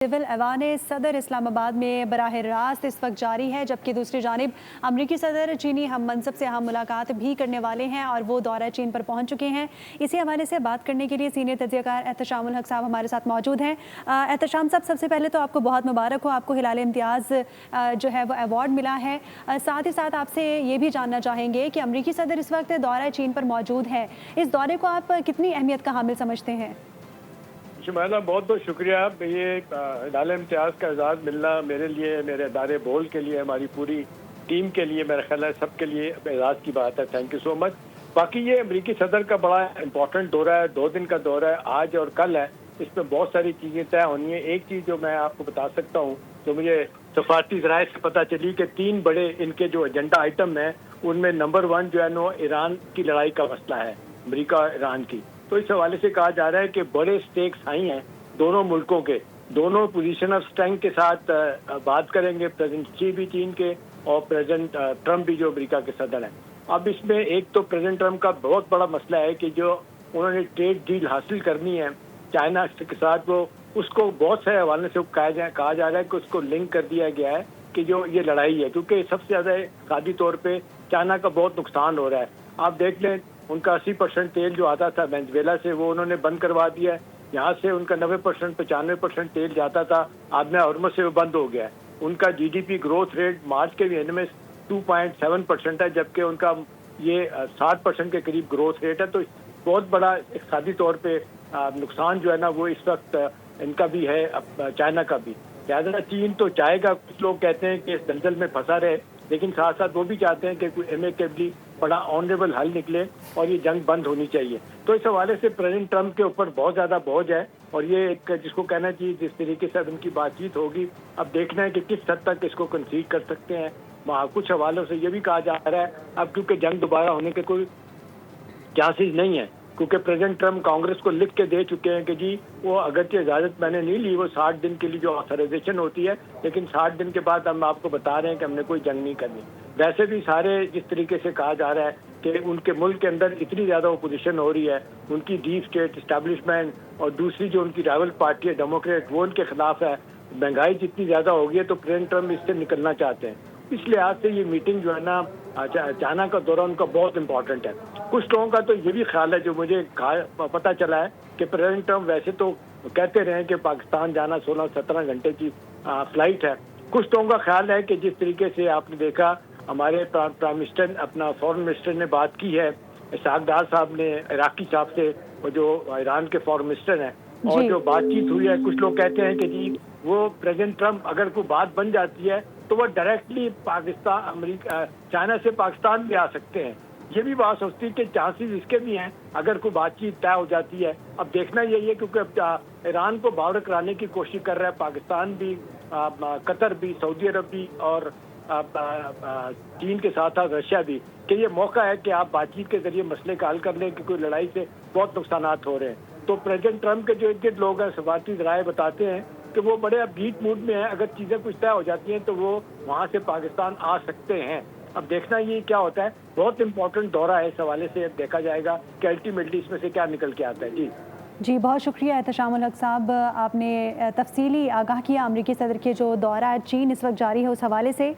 Civil ऐवान सदर इस्लामाबाद में बराह रास्त इस वक्त जारी है, जबकि दूसरी जानिब अमरीकी सदर चीनी हम मनसब से हम मुलाकात भी करने वाले हैं और वो दौरा चीन पर पहुंच चुके हैं। इसी हवाले से बात करने के लिए सीनियर तज्ज़ियाकार एहतशामुल हक साहब हमारे साथ मौजूद हैं। एहतशाम साहब, सबसे पहले तो आपको बहुत मुबारक हो, आपको हिलाल इम्तियाज़ जो है वो अवार्ड मिला है। साथ ही साथ आपसे ये भी जानना चाहेंगे कि अमरीकी सदर इस वक्त दौरा चीन पर मौजूद है, इस दौरे को आप कितनी अहमियत का हामिल समझते हैं? शुमाइला, बहुत बहुत शुक्रिया। ये हिलाल इम्तियाज़ का एजाज़ मिलना मेरे लिए, मेरे अदारे बोल के लिए, हमारी पूरी टीम के लिए, मेरा ख्याल है सबके लिए एजाज़ की बात है। Thank you so much. बाकी ये अमरीकी सदर का बड़ा इंपॉर्टेंट दौरा है, 2 दिन का दौरा है, आज और कल है। इसमें बहुत सारी चीज़ें तय होनी है। एक चीज़ जो मैं आपको बता सकता हूँ, जो मुझे सफारती ज़राए से पता चली कि 3 बड़े इनके जो एजेंडा आइटम हैं, उनमें नंबर 1 जो है नो ईरान की लड़ाई का मसला है, अमरीका ईरान की। तो इस हवाले से कहा जा रहा है कि बड़े स्टेक्स हाई हैं दोनों मुल्कों के, दोनों पोजीशन ऑफ स्ट्रेंथ के साथ बात करेंगे। प्रेसिडेंट शी भी चीन के और प्रेसिडेंट ट्रंप भी जो अमेरिका के सदर हैं। अब इसमें एक तो प्रेसिडेंट ट्रंप का बहुत बड़ा मसला है कि जो उन्होंने ट्रेड डील हासिल करनी है चाइना के साथ, वो उसको बहुत सारे हवाले से कहा जा रहा है कि उसको लिंक कर दिया गया है कि जो ये लड़ाई है, क्योंकि सबसे ज़्यादा इक़्तिसादी तौर पर चाइना का बहुत नुकसान हो रहा है। आप देख लें, उनका 80% तेल जो आता था वेनेजुएला से, वो उन्होंने बंद करवा दिया है। यहाँ से उनका 90% 95% तेल जाता था, आज में हॉर्मुज़ से वो बंद हो गया है। उनका जीडीपी ग्रोथ रेट मार्च के महीने में 2.7% है, जबकि उनका ये 60% के करीब ग्रोथ रेट है। तो बहुत बड़ा इक़्तिसादी तौर पे नुकसान जो है ना, वो इस वक्त इनका भी है, चाइना का भी। लिहाजा चीन तो चाहेगा, कुछ लोग कहते हैं कि इस दलदल में फंसा रहे, लेकिन साथ साथ वो भी चाहते हैं कि कोई एमिकेबली बड़ा ऑनरेबल हल निकले और ये जंग बंद होनी चाहिए। तो इस हवाले से प्रेसिडेंट ट्रंप के ऊपर बहुत ज़्यादा बोझ है, और ये एक जिसको कहना चाहिए जिस तरीके से अब उनकी बातचीत होगी, अब देखना है कि किस हद तक इसको कंसीड कर सकते हैं। वहाँ कुछ हवालों से ये भी कहा जा रहा है अब क्योंकि जंग दोबारा होने के कोई चांसेस नहीं है, क्योंकि प्रेसिडेंट ट्रंप कांग्रेस को लिख के दे चुके हैं कि जी वो अगरचे इजाज़त मैंने नहीं ली, वो 60 दिन के लिए जो ऑथराइजेशन होती है, लेकिन 60 दिन के बाद हम आपको बता रहे हैं कि हमने कोई जंग नहीं करनी। वैसे भी सारे जिस तरीके से कहा जा रहा है कि उनके मुल्क के अंदर इतनी ज़्यादा अपोजिशन हो रही है, उनकी डीप स्टेट इस्टेब्लिशमेंट और दूसरी जो उनकी राइवल पार्टी है डेमोक्रेट, वो उनके खिलाफ है। महंगाई जितनी ज़्यादा हो गई है, तो प्रेसिडेंट ट्रंप इससे निकलना चाहते हैं। इस लिहाज से ये मीटिंग जो है ना, चाइना का दौरा उनका बहुत इंपॉर्टेंट है। कुछ लोगों का तो ये भी ख्याल है, जो मुझे पता चला है, कि प्रेसिडेंट ट्रंप वैसे तो कहते रहे कि पाकिस्तान जाना 16-17 घंटे की फ्लाइट है। कुछ लोगों का ख्याल है कि जिस तरीके से आपने देखा हमारे प्राइम मिनिस्टर, अपना फॉरेन मिनिस्टर ने बात की है, इसहाक डार साहब ने इराकी साहब से, वो जो ईरान के फॉरेन मिनिस्टर हैं, और जो बातचीत हुई है, कुछ लोग कहते हैं कि जी वो प्रेसिडेंट ट्रंप अगर कोई बात बन जाती है तो वो डायरेक्टली पाकिस्तान, अमेरिका, चाइना से पाकिस्तान भी आ सकते हैं। ये भी बात सोचती है कि चांसेस इसके भी हैं अगर कोई बातचीत तय हो जाती है। अब देखना यही है, क्योंकि अब ईरान को बावर कराने की कोशिश कर रहा है पाकिस्तान भी, कतर भी, सऊदी अरब भी, और चीन के साथ साथ रशिया भी, कि ये मौका है कि आप बातचीत के जरिए मसले का हल कर लें, कि कोई लड़ाई से बहुत नुकसानात हो रहे हैं। तो प्रेसिडेंट ट्रंप के जो इर्द लोग हैं, सफारती ज़राए बताते हैं कि वो बड़े अपबीट मूड में हैं। अगर चीज़ें कुछ तय हो जाती हैं तो वो वहाँ से पाकिस्तान आ सकते हैं। अब देखना ये क्या होता है, बहुत इंपॉर्टेंट दौरा है। इस हवाले से देखा जाएगा कि अल्टीमेटली इसमें से क्या निकल के आता है। जी, बहुत शुक्रिया एहतशामुल हक साहब, आपने तफसीली आगाह किया अमरीकी सदर के जो दौरा चीन इस वक्त जारी है उस हवाले से।